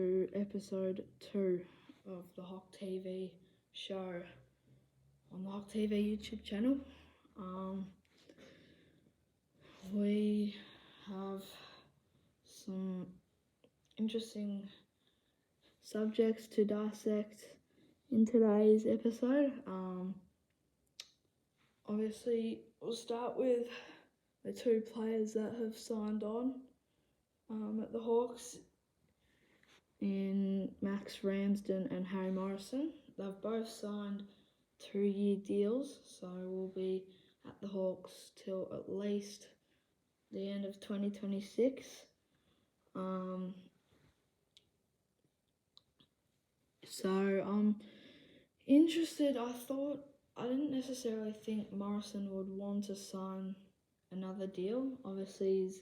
to episode 2 of the Hok TV Show on the Hok TV YouTube channel. We have some interesting subjects to dissect in today's episode. Obviously, we'll start with the two players that have signed on at the Hawks, in Max Ramsden and Harry Morrison. They've both signed 2-year deals, so we'll be at the Hawks till at least the end of 2026. So I'm interested. I didn't necessarily think Morrison would want to sign another deal. Obviously,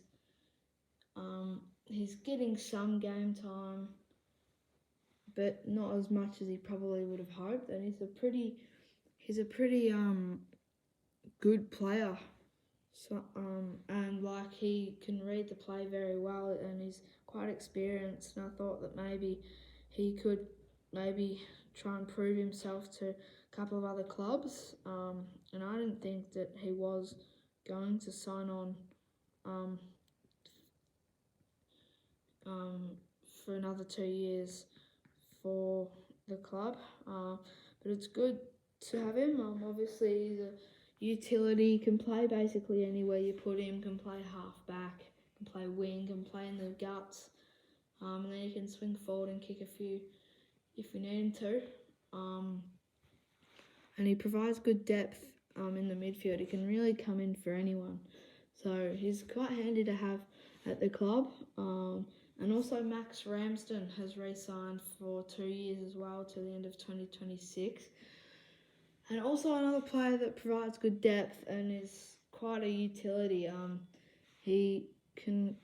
he's getting some game time, but not as much as he probably would have hoped. And he's a pretty good player. So and like, he can read the play very well, and he's quite experienced. And I thought that maybe he could try and prove himself to a couple of other clubs. And I didn't think that he was going to sign on for another 2 years for the club. But it's good to have him. Obviously, he's a utility. He can play basically anywhere you put him. Can play half back, can play wing, can play in the guts, and then he can swing forward and kick a few if we need him to. And he provides good depth in the midfield. He can really come in for anyone. So he's quite handy to have at the club. And also Max Ramsden has re-signed for 2 years as well, to the end of 2026. And also another player that provides good depth and is quite a utility. He can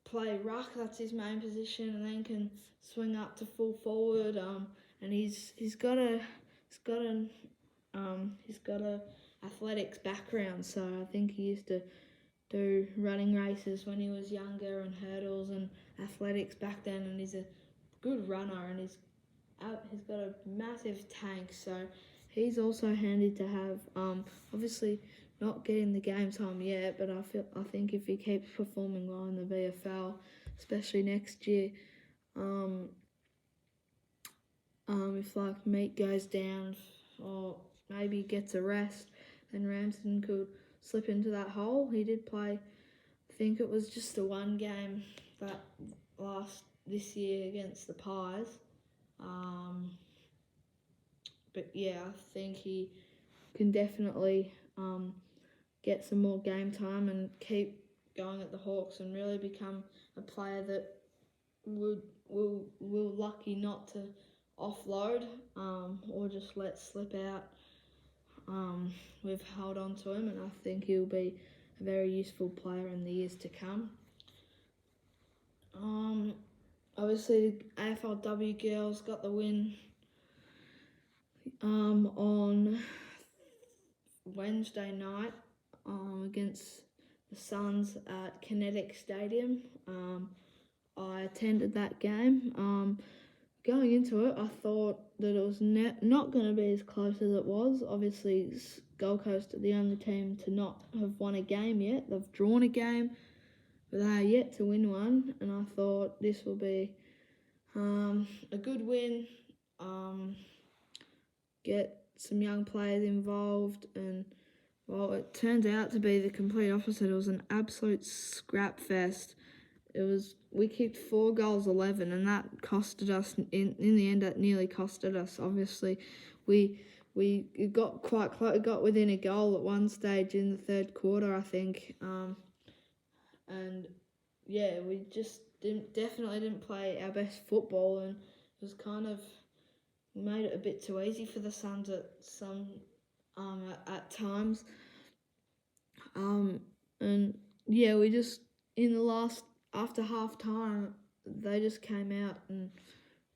play ruck, that's his main position, and then can swing up to full forward. And he's got a athletics background. So I think he used to do running races when he was younger, and hurdles and athletics back then. And he's a good runner, and he's got a massive tank. So he's also handy to have. Obviously not getting the game time yet, but I think if he keeps performing well in the VFL, especially next year, if like Meat goes down or maybe gets a rest, then Ramsden could slip into that hole. He did play, I think it was just the one game this year against the Pies. But yeah, I think he can definitely get some more game time and keep going at the Hawks and really become a player that will lucky not to offload or just let slip out. We've held on to him, and I think he'll be a very useful player in the years to come. Obviously, the AFLW girls got the win on Wednesday night against the Suns at Kinetic Stadium. I attended that game. Going into it, I thought that it was not going to be as close as it was. Obviously, Gold Coast are the only team to not have won a game yet. They've drawn a game, but they are yet to win one. And I thought this will be a good win. Get some young players involved, and well, it turned out to be the complete opposite. It was an absolute scrap fest. We kicked 4 goals 11, and that costed us in the end. That nearly costed us. Obviously, we got quite close. Got within a goal at one stage in the third quarter, I think. And yeah, we just definitely didn't play our best football, and it was kind of made it a bit too easy for the Suns at times. And yeah, we just, in the last, after half time, they just came out and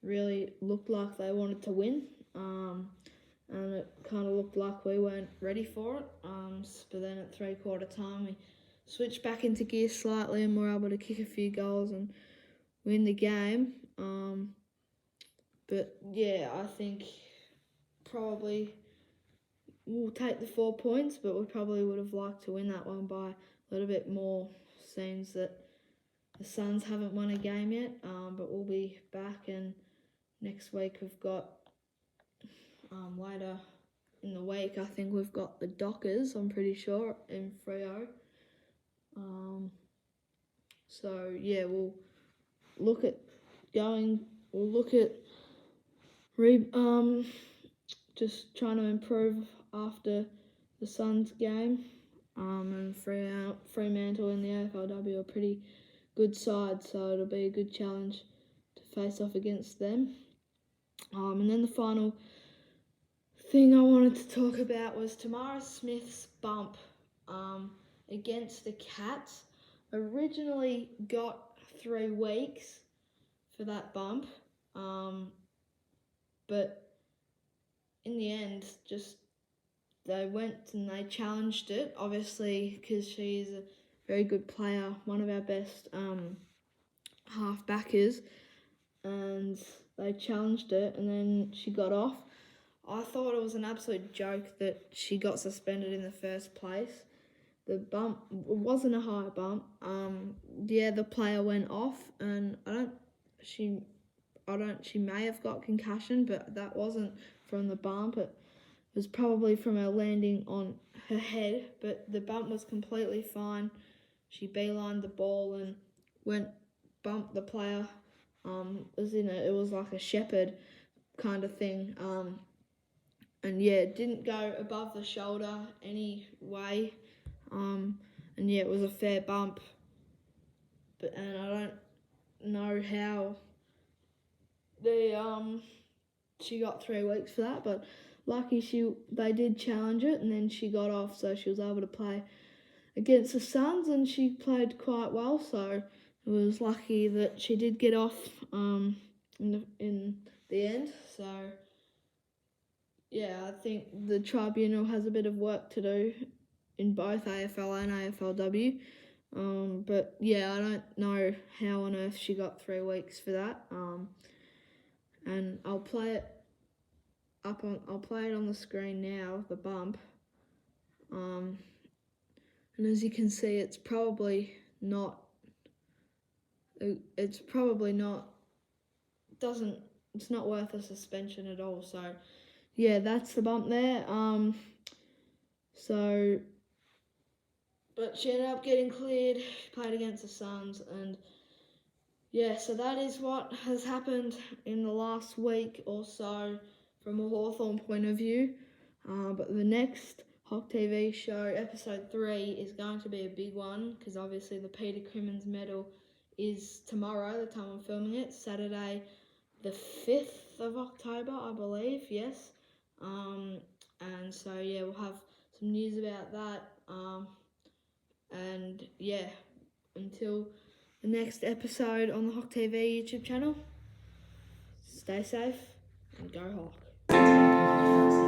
really looked like they wanted to win. And it kind of looked like we weren't ready for it. But then at 3/4 time, we switched back into gear slightly, and were able to kick a few goals and win the game. But yeah, I think probably we'll take the 4 points, but we probably would have liked to win that one by a little bit more. Seems that the Suns haven't won a game yet, but we'll be back, and next week we've got later in the week, I think we've got the Dockers, I'm pretty sure, in Freo. So yeah, we'll look at just trying to improve after the Suns game. And Fremantle in the AFLW are a pretty good side, so it'll be a good challenge to face off against them. And then the final thing I wanted to talk about was Tamara Smith's bump against the Cats. Originally got 3 weeks for that bump, but in the end, just they went and they challenged it, obviously, because she's a very good player, one of our best half-backers, and they challenged it, and then she got off. I thought it was an absolute joke that she got suspended in the first place. The bump wasn't a high bump. The player went off, and she may have got concussion, but that wasn't from the bump. It was probably from her landing on her head, but the bump was completely fine. She beelined the ball and bumped the player. It was like a shepherd kind of thing. And yeah, it didn't go above the shoulder anyway. And yeah, it was a fair bump. And I don't know how she got 3 weeks for that, but lucky they did challenge it, and then she got off, so she was able to play against the Suns, and she played quite well, so it was lucky that she did get off in the end. So yeah, I think the tribunal has a bit of work to do in both AFL and AFLW. But yeah, I don't know how on earth she got 3 weeks for that. And I'll play it on the screen now, the bump. And as you can see, it's not worth a suspension at all. So yeah, that's the bump there. But she ended up getting cleared, played against the Suns, and yeah, so that is what has happened in the last week or so from a Hawthorn point of view. But the next Hok TV Show, episode 3, is going to be a big one, because obviously the Peter Crimmins medal is tomorrow, the time I'm filming it, Saturday the 5th of October, I believe, yes. And so yeah, we'll have some news about that. And yeah, until the next episode on the Hok TV YouTube channel, stay safe and go Hok.